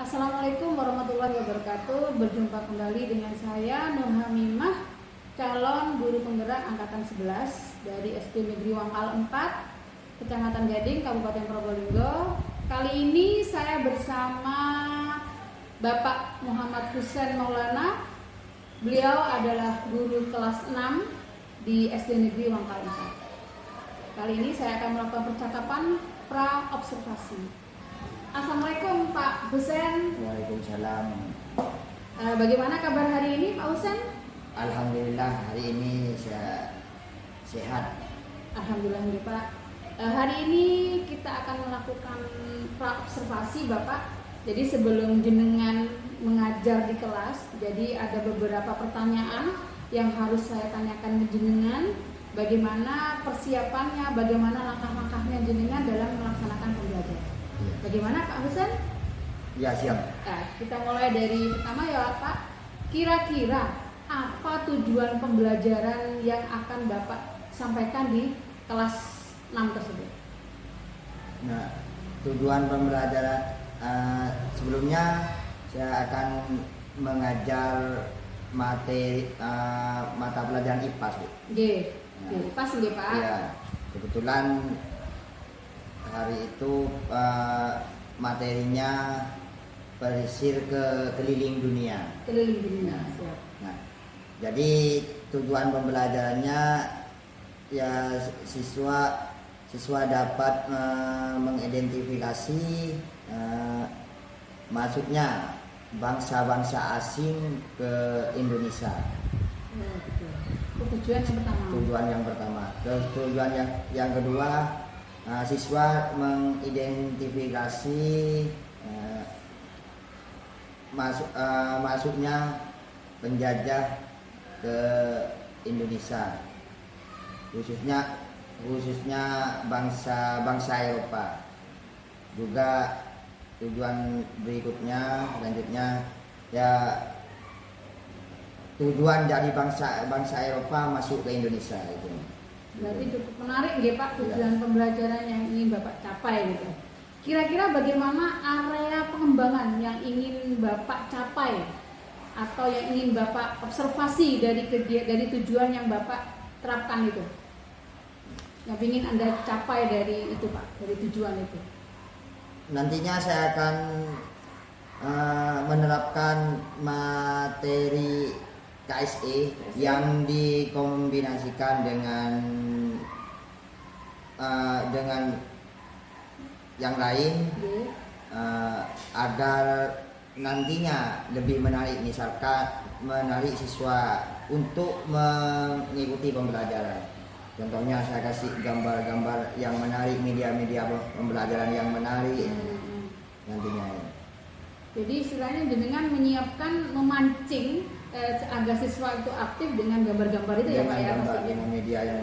Assalamualaikum warahmatullahi wabarakatuh. Berjumpa kembali dengan saya Nur Hamimah, calon guru penggerak angkatan 11 dari SD Negeri Wangkal 4, Kecamatan Gading, Kabupaten Probolinggo. Kali ini saya bersama Bapak Muhammad Husain Maulana. Beliau adalah guru kelas 6 di SD Negeri Wangkal 4. Kali ini saya akan melakukan percakapan pra-observasi. Assalamualaikum Pak Husain. Waalaikumsalam. Bagaimana kabar hari ini Pak Husain? Alhamdulillah hari ini saya sehat. Alhamdulillah Pak. Hari ini kita akan melakukan pra-observasi Bapak. Jadi sebelum jenengan mengajar di kelas, jadi ada beberapa pertanyaan yang harus saya tanyakan ke jenengan. Bagaimana persiapannya, bagaimana langkah-langkahnya jenengan dalam melaksanakan pembelajaran. Bagaimana Pak Husain? Ya siap. Nah, kita mulai dari pertama ya Pak. Kira-kira apa tujuan pembelajaran yang akan Bapak sampaikan di kelas 6 tersebut? Nah, tujuan pembelajaran sebelumnya saya akan mengajar materi mata pelajaran IPAS, Bu. Pas nggih Pak. Ya, kebetulan hari itu materinya berisir ke keliling dunia. Keliling dunia. Nah, nah, jadi tujuan pembelajarannya ya siswa dapat mengidentifikasi masuknya bangsa-bangsa asing ke Indonesia. Itu tujuan yang pertama. Tujuan yang pertama. Terus tujuan yang kedua, siswa mengidentifikasi masuknya penjajah ke Indonesia, khususnya bangsa Eropa. Juga tujuan berikutnya selanjutnya ya tujuan dari bangsa Eropa masuk ke Indonesia itu. Berarti cukup menarik nggih Pak tujuan pembelajaran yang ingin Bapak capai gitu. Kira-kira bagaimana area pengembangan yang ingin Bapak capai atau yang ingin Bapak observasi dari tujuan yang Bapak terapkan itu? Yang ingin Anda capai dari itu Pak, dari tujuan itu. Nantinya saya akan menerapkan materi KSE yang dikombinasikan dengan yang lain agar nantinya lebih menarik, misalkan menarik siswa untuk mengikuti pembelajaran. Contohnya saya kasih gambar-gambar yang menarik, media-media pembelajaran yang menarik nantinya. Jadi istilahnya jenengan menyiapkan memancing agar siswa itu aktif dengan gambar-gambar itu ya Pak ya, dengan media yang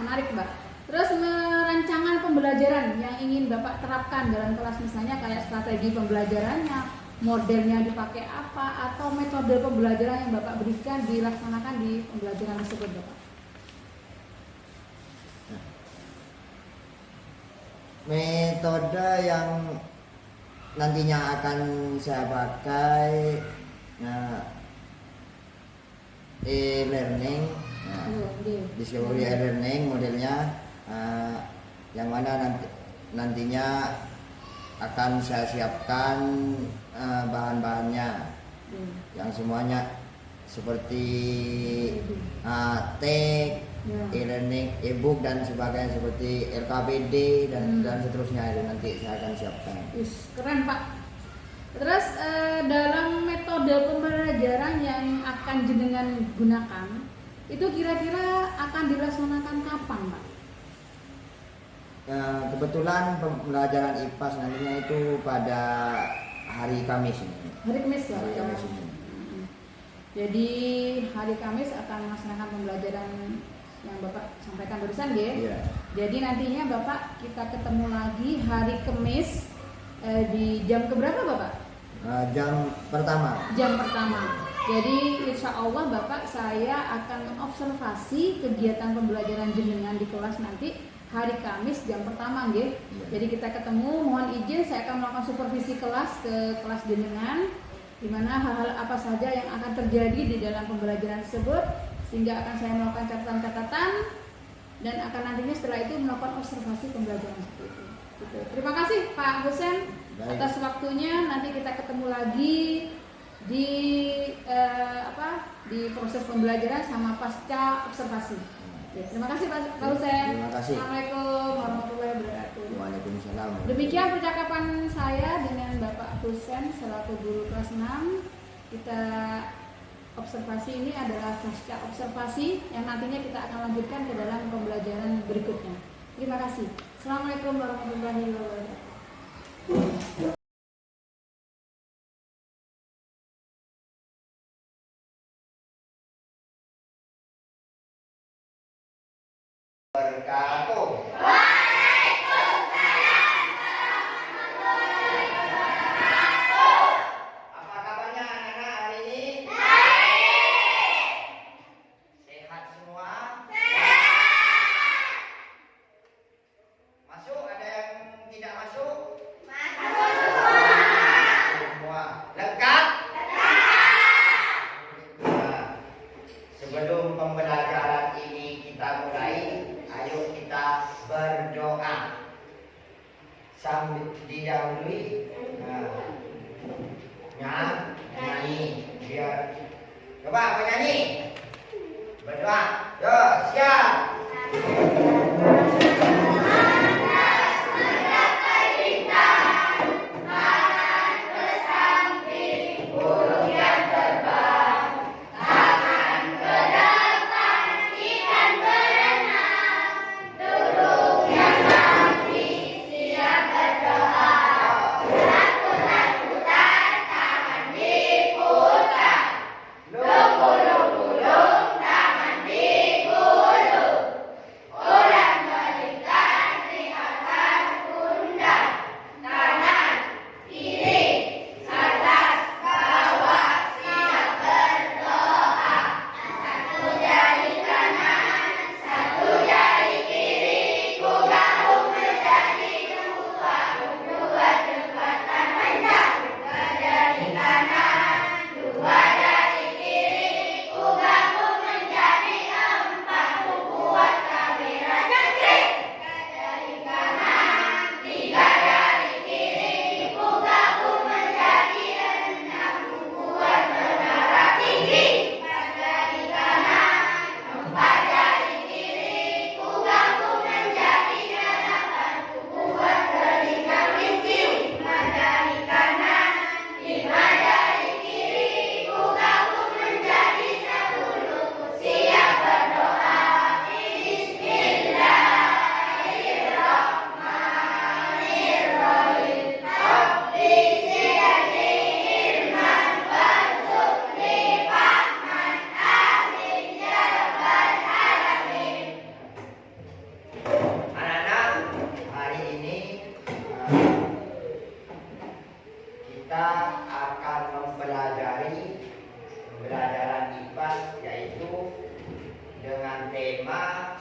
menarik Mbak. Terus rancangan pembelajaran yang ingin Bapak terapkan dalam kelas, misalnya kayak strategi pembelajarannya, modelnya dipakai apa, atau metode pembelajaran yang Bapak berikan dilaksanakan di pembelajaran tersebut Bapak. Metode yang nantinya akan saya pakai e-learning, discovery e-learning modelnya, yang mana nantinya akan saya siapkan bahan-bahannya yang semuanya seperti teks, e-learning, e-book dan sebagainya seperti LKPD dan seterusnya itu nanti saya akan siapkan. Keren Pak. Terus dalam metode pembelajaran yang akan jenengan gunakan itu kira-kira akan dilaksanakan kapan Pak? Kebetulan pembelajaran IPAS nantinya itu pada hari Kamis ini. Hari Kamis ya. Hari Kamis ini. Jadi hari Kamis akan melaksanakan pembelajaran yang Bapak sampaikan barusan ya. Yeah. Jadi nantinya Bapak kita ketemu lagi hari Kamis di jam keberapa Bapak? Jam pertama. Jam pertama. Jadi insya Allah Bapak saya akan mengobservasi kegiatan pembelajaran jenengan di kelas nanti hari Kamis jam pertama nggih. Iya. Jadi kita ketemu, mohon izin saya akan melakukan supervisi kelas ke kelas jenengan, di mana hal-hal apa saja yang akan terjadi di dalam pembelajaran tersebut, sehingga akan saya melakukan catatan-catatan dan akan nantinya setelah itu melakukan observasi pembelajaran seperti itu. Gitu. Terima kasih Pak Husen atas waktunya. Nanti kita ketemu lagi di di proses pembelajaran sama pasca observasi. Ya, terima kasih Pak Husen. Terima kasih. Assalamualaikum warahmatullahi wabarakatuh. Waalaikumsalam. Demikian percakapan saya dengan Bapak Husen selaku guru kelas 6. Kita observasi ini adalah pasca observasi yang nantinya kita akan lanjutkan ke dalam pembelajaran berikutnya. Terima kasih. Assalamualaikum warahmatullahi wabarakatuh. Wabarakatuh. Apa kabarnya anak-anak hari ini? Sehat semua? Masuk? Ada yang tidak masuk? Semua. Lengkap? Nah, sebelum pembelajaran ini kita mulai, ayo kita berdoa sambil didahului. Nyanyi biar coba penyanyi berdoa. Yo, siap. Kita akan mempelajari pembelajaran IPA yaitu dengan tema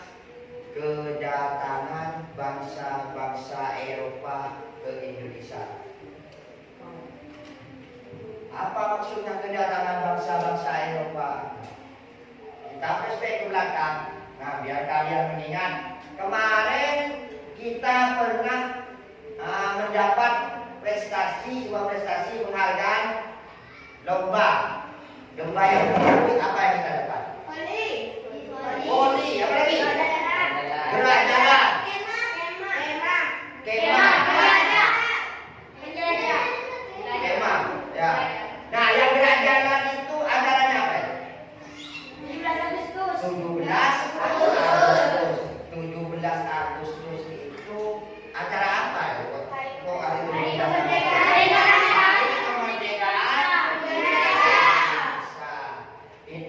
kedatangan bangsa-bangsa Eropa ke Indonesia. Apa maksudnya kedatangan bangsa-bangsa Eropa? Kita flashback ke belakang. Nah, biar kalian mengingat kemarin kita pernah mendapat sebuah prestasi penghargaan lomba yang terakhir. Apa yang kita dapat? Voli. Apa lagi? Gerak jalan. Kemah. Ya. Nah, yang gerak jalan itu acaranya apa? 17 Agustus itu acara apa? Kok hari kemerdekaan?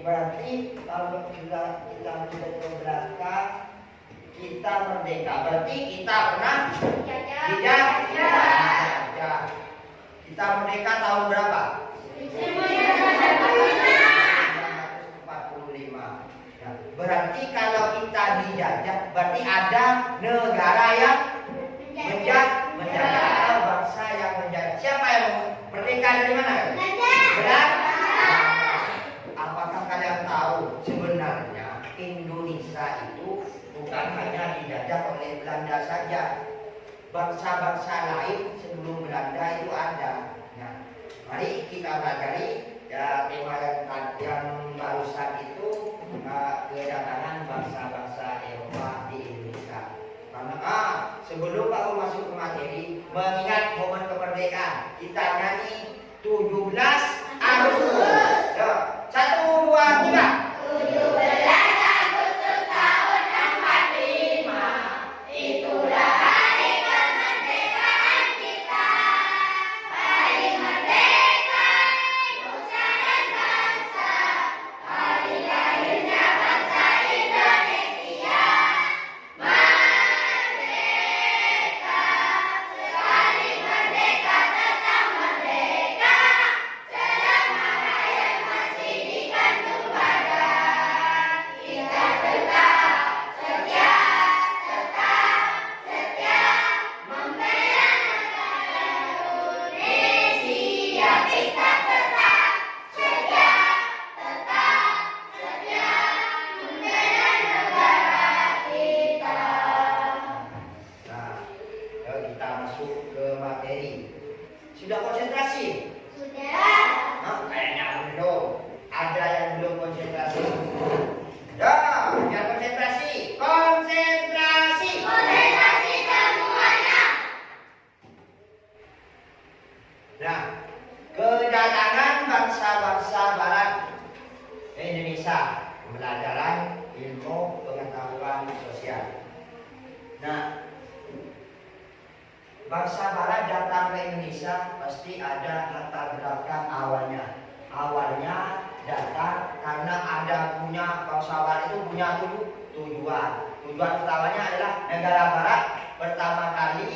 Berarti kalau kita lihat ke belakang, kita merdeka. Berarti kita pernah dijajah. Kita merdeka tahun berapa? 1945. Berarti kalau kita dijajah menjajah, berarti ada negara yang menjajah atau bangsa yang menjajah. Siapa yang merdeka dari mana? Belanda. Apakah kalian tahu sebenarnya Indonesia itu bukan hanya dijajah oleh Belanda saja. Bangsa-bangsa lain sebelum Belanda itu ada. Nah, mari kita pelajari ya tema yang barusan itu kedatangan bangsa-bangsa Eropa di Indonesia. Karena sebelum aku masuk ke materi, mengingat momen kemerdekaan, kita nyanyi 17 Agustus. Ya, 1, 2, 3. 17 Agustus tahun 45. Itulah hari kemerdekaan kita. Hari merdeka Indonesia dan bangsa. Hari lahirnya bangsa Indonesia. Merdeka, sekali merdeka tetap merdeka. Selama rakyat masih digantung badan, kita tetap setia membela negara Indonesia. Kita tetap setia membela negara kita. Nah, yuk kita masuk ke materi. Sudah konsentrasi? Sudah. Nah, kayaknya belum. Ada yang belum konsentrasi. Ya, biar konsentrasi. Konsentrasi. Konsentrasi semuanya. Nah, kedatangan bangsa-bangsa Barat Indonesia, pembelajaran ilmu pengetahuan sosial. Nah, bangsa Barat datang ke Indonesia pasti ada latar belakang awalnya. Awalnya datang karena bangsa Barat itu punya tujuan. Tujuan utamanya adalah negara Barat pertama kali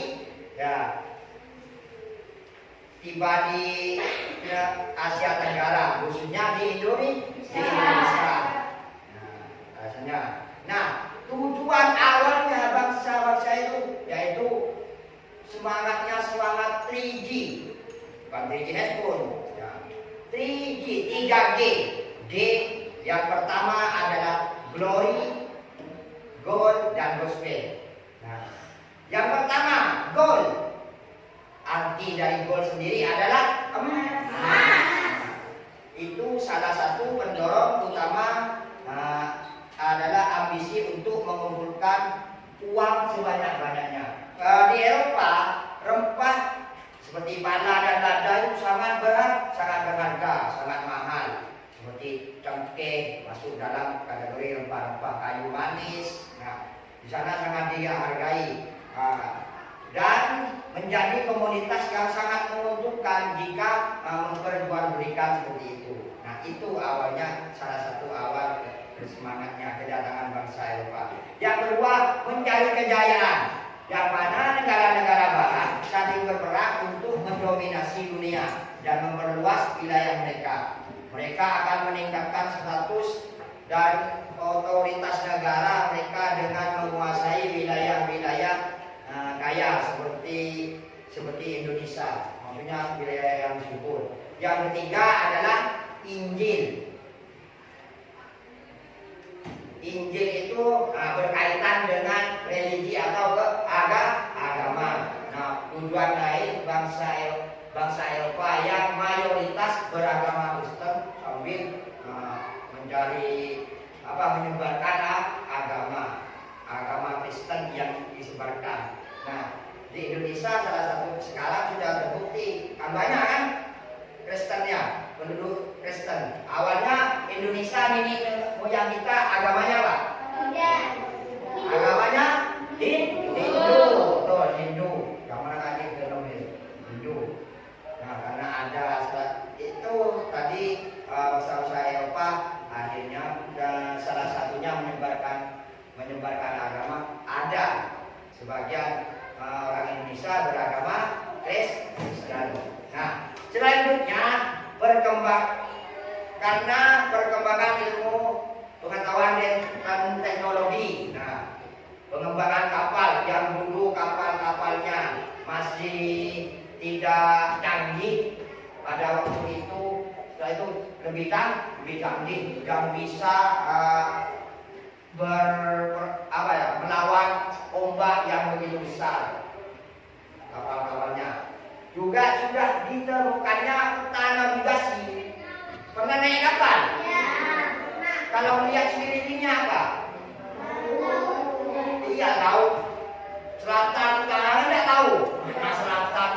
ya tiba di Asia Tenggara, khususnya di Indonesia. Nah, tujuan awalnya bangsa-bangsa itu yaitu semangatnya semangat 3G, bukan 3G handphone, ya. 3G, 3G. G yang pertama adalah glory, gold, dan gospel. Nah, yang pertama gold. Arti dari gold sendiri adalah emas. Itu salah satu pendorong utama adalah ambisi untuk mengumpulkan uang sebanyak-banyaknya. Di Eropa, rempah seperti pala dan lada itu sangat berharga, sangat mahal. Seperti cengkeh masuk dalam kategori rempah-rempah, kayu manis. Nah, di sana sangat dihargai. Dan menjadi komoditas yang sangat menguntungkan jika memperjualbelikan seperti itu. Nah, itu awalnya salah satu awal semangatnya kedatangan bangsa Eropa. Yang kedua, mencari kejayaan. Yang mana negara-negara Barat saling berperang untuk mendominasi dunia dan memperluas wilayah mereka. Mereka akan meningkatkan status dan otoritas negara mereka dengan menguasai wilayah-wilayah kaya seperti Indonesia, maksudnya wilayah yang subur. Yang ketiga adalah Injil. Injil itu berkaitan dengan religi atau agama. Nah, tujuan lain bangsa Eropa yang mayoritas beragama Kristen sambil menyebarkan agama Kristen yang disebarkan. Nah, di Indonesia salah satu sekarang sudah terbukti kan banyak kan Kristennya, penduduk Kristen. Awalnya Indonesia nenek moyang kita agamanya apa? Agamanya Hindu. Betul, Hindu. Yang mana tadi Hindu. Nah, karena ada itu tadi bangsa-bangsa Eropa akhirnya dan salah satunya menyebarkan agama. Ada sebagian orang Indonesia beragama Kristen. Nah, selanjutnya karena perkembangan ilmu pengetahuan dan teknologi. Nah, pengembangan kapal yang dulu kapal-kapalnya masih tidak canggih pada waktu itu, setelah itu lebih canggih dan bisa melawan ombak yang begitu besar kapal-kapalnya. Juga sudah ditemukannya peta navigasi. Pernah naik kapal? Ya. Kalau melihat sekelilingnya apa? Iya, laut. Selatan utara tidak tahu. Nah, selatan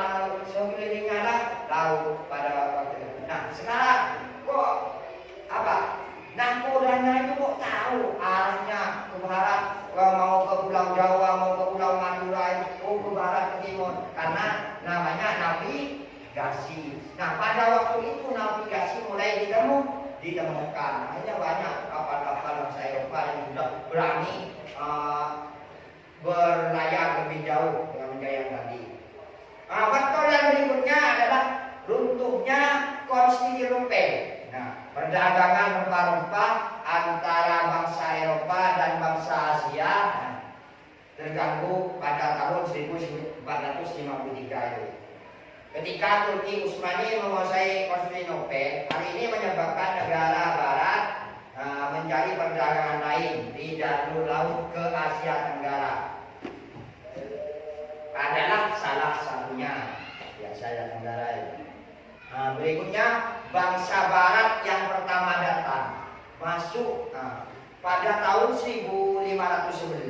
sekelilingnya lah laut pada waktu itu. Nah, sekarang kok apa? Nahkodanya itu kok tahu arahnya ke barat, mau ke Pulau Jawa, mau ke Pulau Madura, ke barat ke timur, karena namanya navigasi. Nah, pada waktu itu navigasi mulai ditemukan. Hanya banyak kapal-kapal bangsa Eropa yang sudah berani berlayar lebih jauh dengan gaya tadi. Faktor yang berikutnya adalah runtuhnya Konstantinopel. Nah, perdagangan rempah-rempah antara bangsa Eropa dan bangsa Asia terganggu pada tahun 1453 itu. Ketika Turki Utsmani menguasai Konstantinopel, hal ini menyebabkan negara Barat mencari perdagangan lain di jalur laut ke Asia Tenggara. Adalah salah satunya di Asia Tenggara itu. Berikutnya bangsa Barat yang pertama datang masuk pada tahun 1511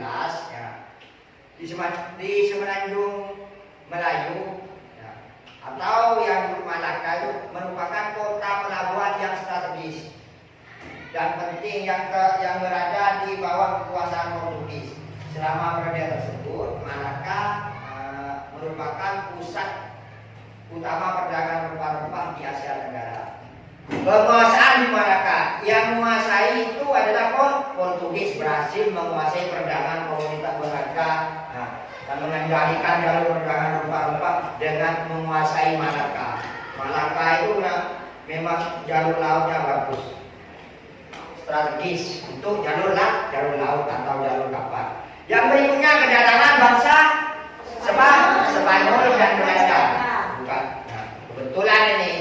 ya, di Semenanjung Melayu ya, atau yang Malaka itu merupakan kota pelabuhan yang strategis dan penting yang berada di bawah kekuasaan Portugis. Selama periode tersebut, Malaka merupakan pusat utama perdagangan rempah-rempah di Asia Tenggara. Penguasaan di Malaka yang menguasai itu adalah Portugis, berhasil menguasai perdagangan komoditas berharga dan mengendalikan jalur perdagangan rempah-rempah dengan menguasai Malaka. Malaka itu memang jalur lautnya bagus, strategis untuk jalur laut atau jalur kapal. Yang berikutnya kedatangan bangsa Spanyol dan Belanda. Kebetulan ini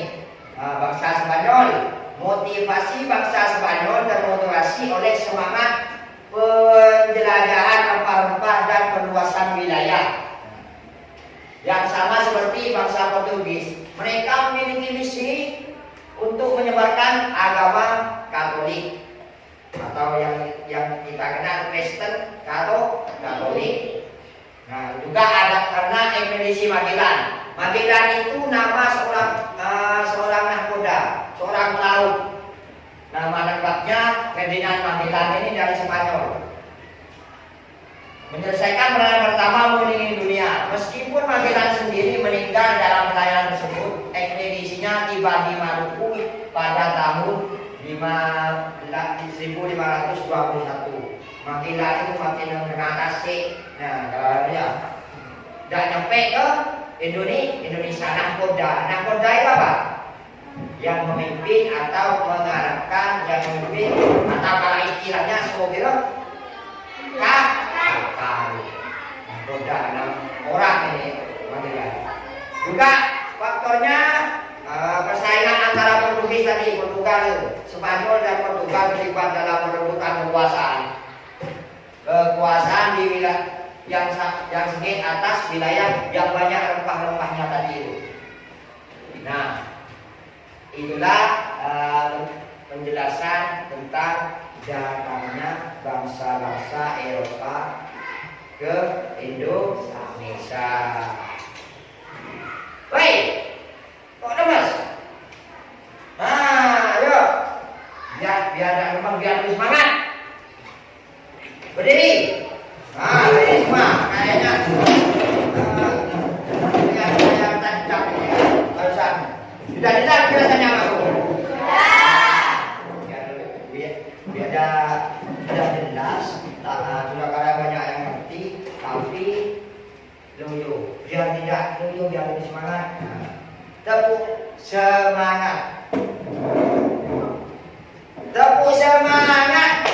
bangsa Spanyol, motivasi bangsa Spanyol termotivasi oleh semangat penjelajahan rempah-rempah dan perluasan wilayah. Yang sama seperti bangsa Portugis, mereka memiliki misi untuk menyebarkan agama Katolik atau yang kita kenal Kristen atau Katolik. Nah, juga ada karena ekspedisi Magellan. Magellan itu nama seorang nahkoda, seorang pelaut. Nama lengkapnya Ferdinand Magellan, ini dari Spanyol. Menyelesaikan peranan pertama mengelilingi dunia. Meskipun Magellan sendiri meninggal dalam pelayanan tersebut, ekspedisinya tiba di Maluku pada tahun 1521. Magellan itu makin mengenal asik. Nah, kalau ya, dan nyampe ke Indonesia. Nahkoda itu apa? Yang memimpin atau mengarahkan, yang memimpin atau kalau istilahnya sebagai kapal. Nahkoda 6 orang ini Magellan. Juga faktornya persaingan antara Portugis tadi, Portugal, Spanyol dan Portugal terlibat dalam perebutan kekuasaan di wilayah yang sedikit atas wilayah yang banyak rempah-rempahnya tadi itu. Nah, itulah penjelasan tentang datangnya bangsa-bangsa Eropa ke Indonesia. Baik, kok ada mas? Nah, ayo, biar lebih semangat. Berdiri. Nah, ini semua kayaknya yang tancap ini barusan. Sudah jelas penjelasannya aku? Biar jelas, sudah kalian banyak yang ngerti, tapi loyo, biar tidak loyo, biar lebih semangat. Tepuk semangat. Tepuk semangat.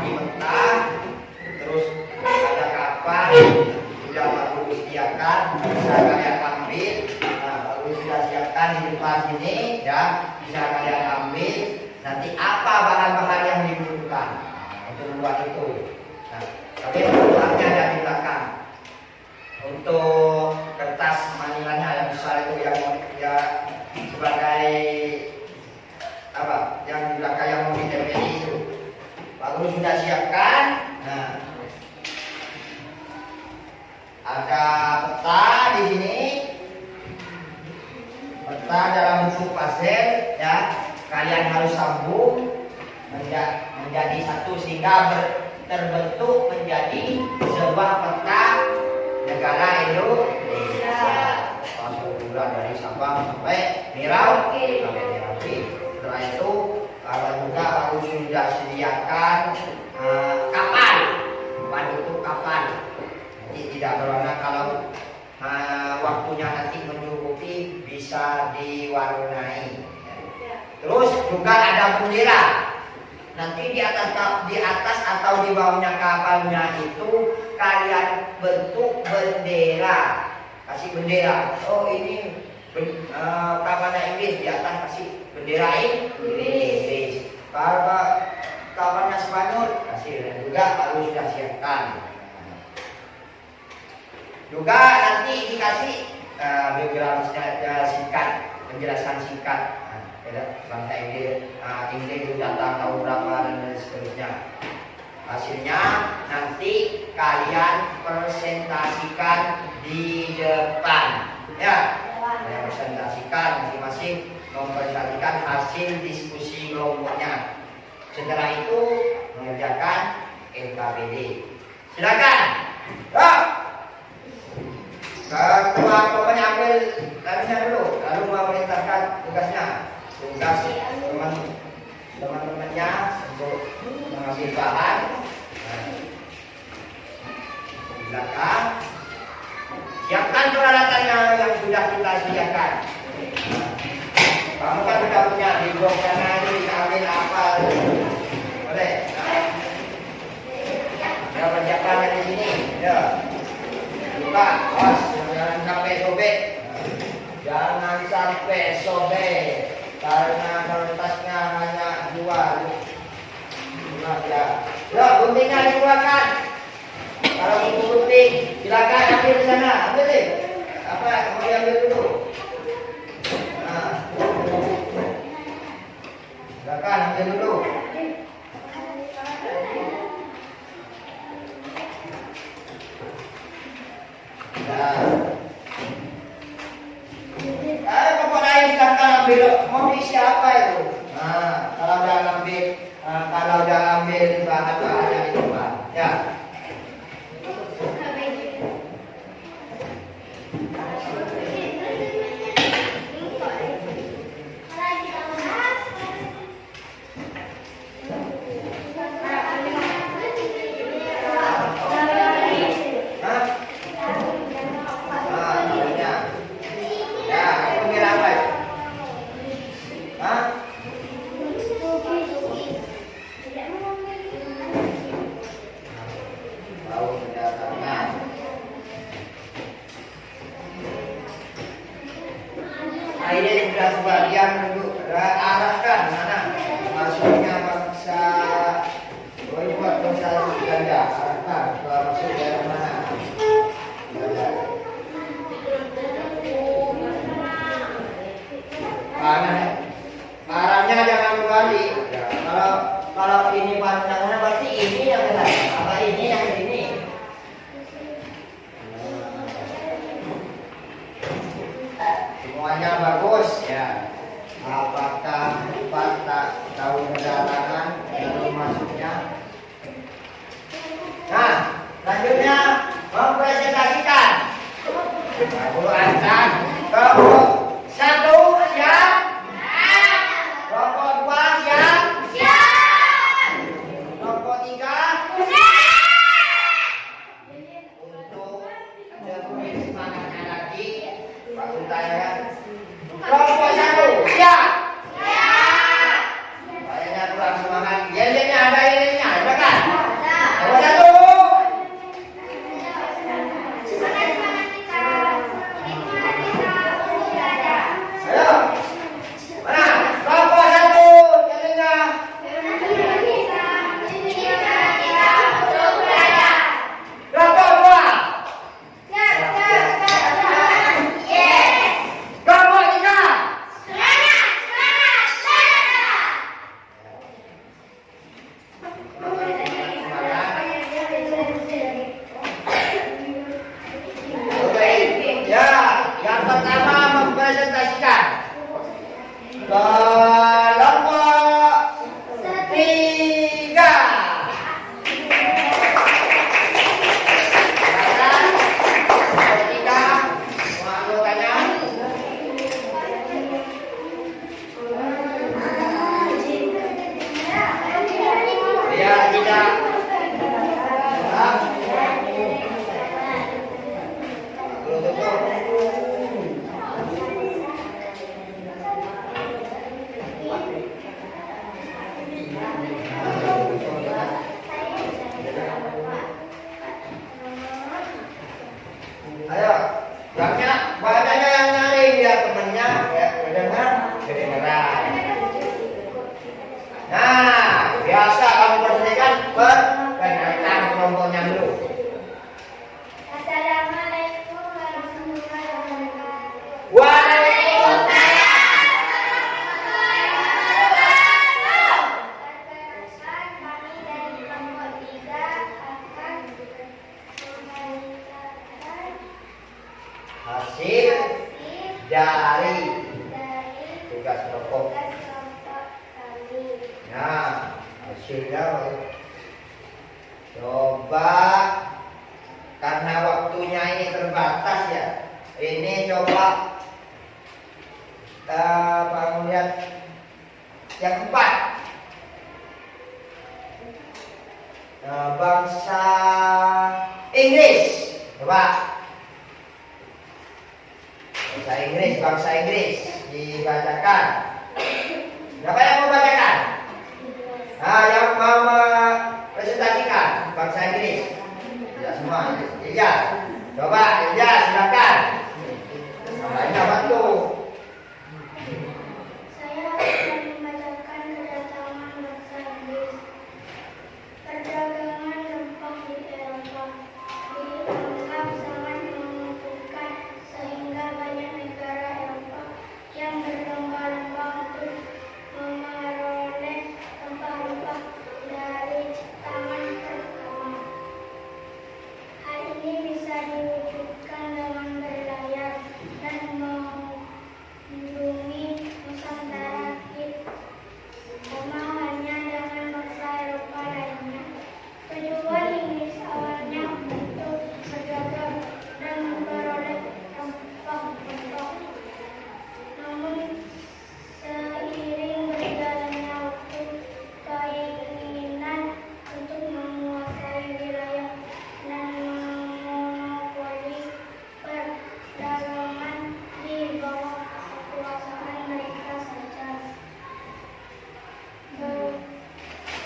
di peta, terus ada kapan sudah baru disediakan, bisa kalian ambil. Nah, baru sudah siapkan di depan sini dan bisa kalian ambil. Nanti apa bahan-bahan yang dibutuhkan untuk membuat itu. Nah, tapi bahannya ada di belakang. Untuk kertas manilanya yang besar itu yang ya sebagai apa? Yang di belakang yang mau ditempeli itu. Baru sudah siapkan. Nah, ada peta di sini. Peta dalam bentuk puzzle ya. Kalian harus sambung menjadi satu sehingga terbentuk menjadi sebuah peta negara Indonesia. Seluruh dari Sabang sampai Merauke. Setelah itu kalau juga harus sudah sediakan kapan. Kapan itu kapan. Nanti tidak berwarna kalau waktunya nanti mencukupi bisa diwarnai. Terus juga ada bendera. Nanti di atas atau di bawahnya kapalnya itu kalian bentuk bendera. Kasih bendera. Oh ini kapalnya Inggris, di atas kasih bendera Inggris. Kalau kapalnya Spanyol kasih, dan juga harus sudah siapkan. Juga nanti dikasih biografi singkat, penjelasan singkat. Bangsa Inggris itu datang tahun berapa dan seterusnya. Hasilnya nanti kalian presentasikan di depan. Ya, kalian presentasikan masing-masing mempresentasikan hasil diskusi kelompoknya. Setelah itu mengerjakan LKPD. Silakan. Ketua kelompoknya ambil lalunya dulu, lalu memerintahkan tugasnya. Tugas teman-temannya untuk mengambil bahan di belakang. Siapkan peralatannya yang sudah kita sediakan. Kamu kan sudah punya di blok sana itu diambil apa? Boleh? Ya persiapan di sini. Ya. Buka, jangan sampai sobek. Jangan sampai sobek. Karena kertasnya hanya dua ya. Ya, guntingnya dikeluarkan. Kalau buku gunting, silakan ambil di sana, ambil deh. Apa mau diambil dulu? Nah, silakan ambil dulu. Pokok lain silakan ambil. Mau diisi apa itu? Nah, kalau udah ambil bahan-bahannya di depan, ya. Ini sudah sebagian arahkan mana masuknya bangsa buat bangsa ganda, arahkan masuk daerah mana. Arahnya jangan kembali. Kalau ini pandangannya berarti ini yang benar. Apa ini yang ini? Semuanya bagus ya. Apakah Pak tak tahu perjalanan lalu masuknya? Nah, selanjutnya mempresentasikan. Guru Ansan, kelompok 1 siap? Kelompok 2 siap? Kelompok 3 siap? ya. Ayo, banyaknya yang nyari biar temennya ya kedengeran. Nah, biasa kamu perhatikan perkenalkan kelompoknya dulu. Assalamualaikum warahmatullahi wabarakatuh. Waalaikumsalam. Perkenalkan kami dari kelompok 3 akan menceritakan Hasil dari dari tugas kelompok. tugas kelompok kami. Nah, hasilnya coba karena waktunya ini terbatas ya. Ini coba kamu lihat yang keempat. Bangsa Inggris. Coba. Bangsa Inggris dibacakan. Siapa yang mau bacakan? Nah, yang mau presentasikan bangsa Inggris. Tidak semua. Iya. Coba, iya silakan. Lainnya bantu. Saya akan membacakan kedatangan bangsa Inggris. Perdagangan rempah di Eropa dianggap sangat menguntungkan sehingga banyak negara Eropa yang berlomba-lomba untuk memperoleh rempah-rempah dari tangan pertama. Hal ini bisa diwujudkan dengan berlayar dan mengunjungi Nusantara sama hanya dengan bangsa Eropa lainnya. Tujuan Inggris awalnya untuk berdagang dan memperoleh rempah-rempah. Namun seiring berjalannya waktu, keinginan untuk menguasai wilayah dan memonopoli perdagangan di bawah kekuasaan mereka saja.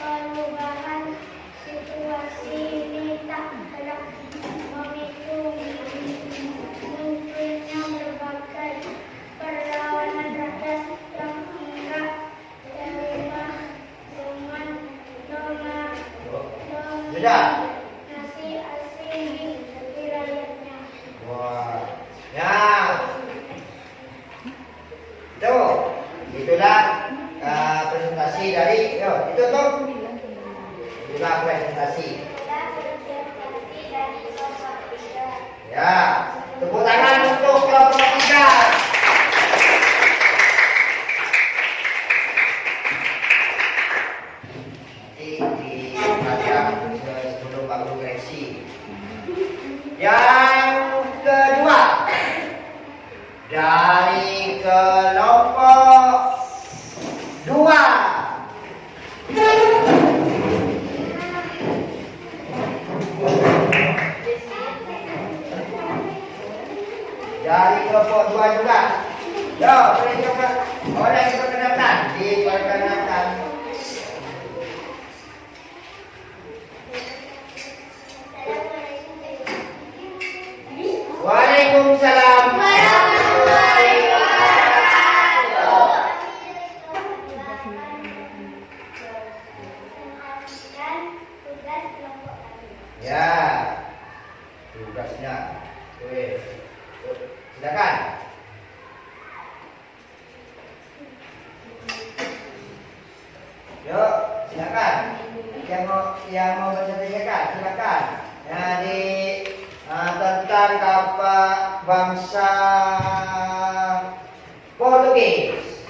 Perubahan situasi ini tak gelap memicu munculnya berbagai perlawanan rakyat yang enggak terima dengan dominasi asing di wilayahnya. Wah. Ya. Tuh. Itulah presentasi dari itu tuh. Itulah presentasi. Itulah presentasi dari kelompok 3. Ya. Tepuk tangan untuk kelompok 3. Di sebelum aku koreksi. Yang kedua dari kelompok 2. Dari kelompok 2 juga. Yo, boleh coba. Orang yang diperkenalkan, diperkenalkan. Waalaikumsalam warahmatullahi wabarakatuh. Dan tugas kelompok kami. Ya, tugasnya. Wih, silakan. Yuk, silakan. Yang mau bersertifikat, silakan. Jadi tentang apa bangsa Portugis.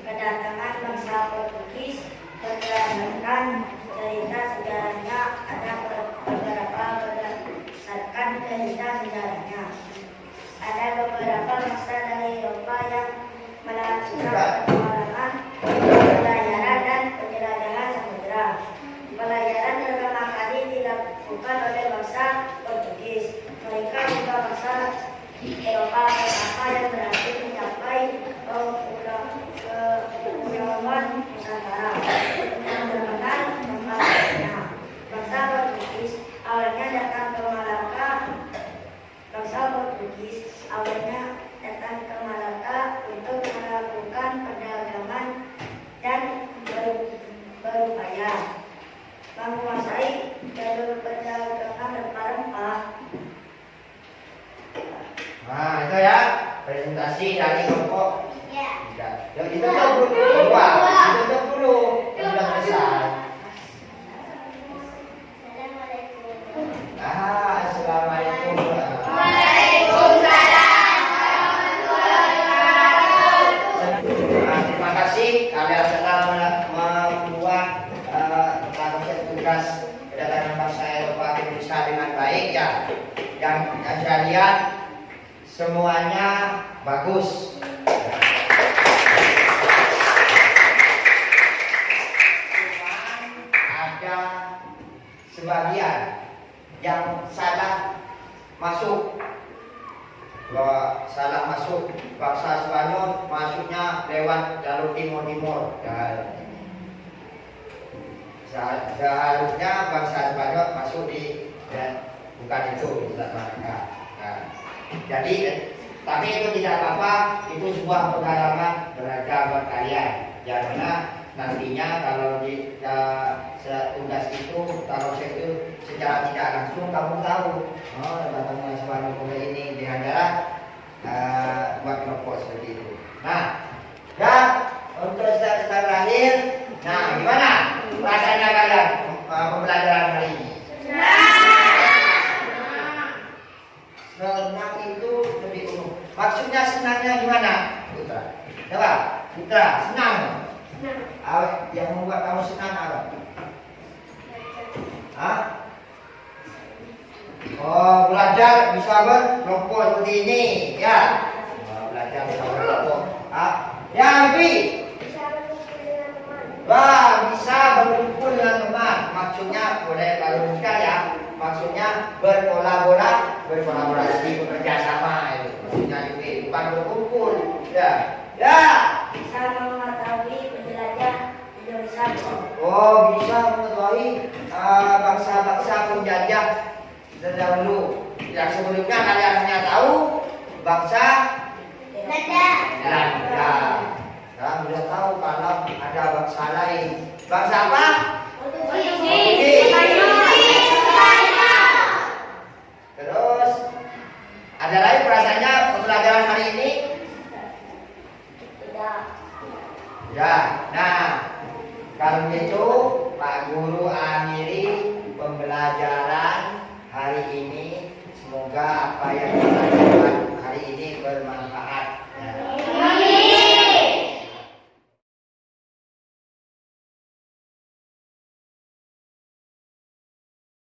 Kedatangan bangsa Portugis berdasarkan cerita sejarahnya, ada beberapa berdasarkan cerita sejarahnya. Ada beberapa bangsa dari Eropa yang melakukan petualangan, pelayaran dan penjelajahan bukan oleh bangsa Portugis. Mereka juga bangsa Eropa pertama yang berhasil mencapai kepulauan Nusantara yang bermenang membangunnya. Bangsa Portugis awalnya datang ke Malaka. Bangsa Portugis awalnya datang ke Malaka untuk melakukan perdagangan dan berupaya menguasai jalur perdagangan rempah-rempah. Nah, itu ya presentasi dari kelompok. Ya. Yang ditutup dulu, ditutup dulu, sudah selesai. Assalamualaikum. Assalamualaikum. Terima kasih kalian telah membuat tugas kedatangan bangsa Eropa ke Indonesia dengan baik ya. Yang saya lihat semuanya bagus. Cuman ada sebagian yang salah masuk. Salah masuk bangsa Spanyol masuknya lewat jalur timur ya. Seharusnya bangsa Spanyol masuk di bukan itu Ustaz mereka. Nah, jadi tapi itu tidak apa-apa, itu sebuah pengalaman berharga buat kalian. Karena nantinya kalau di tugas itu kalau itu secara tidak langsung kamu tahu datangnya Spanyol ke ini dengan cara buat kelompok seperti itu. Nah, dan untuk step terakhir, nah gimana rasanya kalian pembelajaran hari ini? Senang itu lebih umum. Maksudnya senangnya gimana? Putra, coba, Putra, senang. Yang membuat kamu senang apa? Hah? Oh, belajar bisa berkelompok seperti ini, ya. Belajar bisa berkelompok. Ya, lebih. Bisa berkumpul dengan teman. Maksudnya boleh kalau bukan ya. Maksudnya berkolaborasi, bekerja sama itu. Maksudnya lebih, bukan berkumpul. Ya. Bisa mengetahui penjelajah Indonesia. Oh, bisa mengetahui bangsa-bangsa penjajah terdahulu. Yang sebelumnya kalian hanya tahu bangsa Belanda. Sekarang sudah tahu kalau ada bangsa lain. Bangsa apa? Portugis. Terus ada lagi perasaannya pembelajaran hari ini? Tidak. Ya. Nah, kalau gitu Pak Guru akhiri pembelajaran hari ini. Semoga apa yang kita lakukan hari ini bermanfaat. Ya.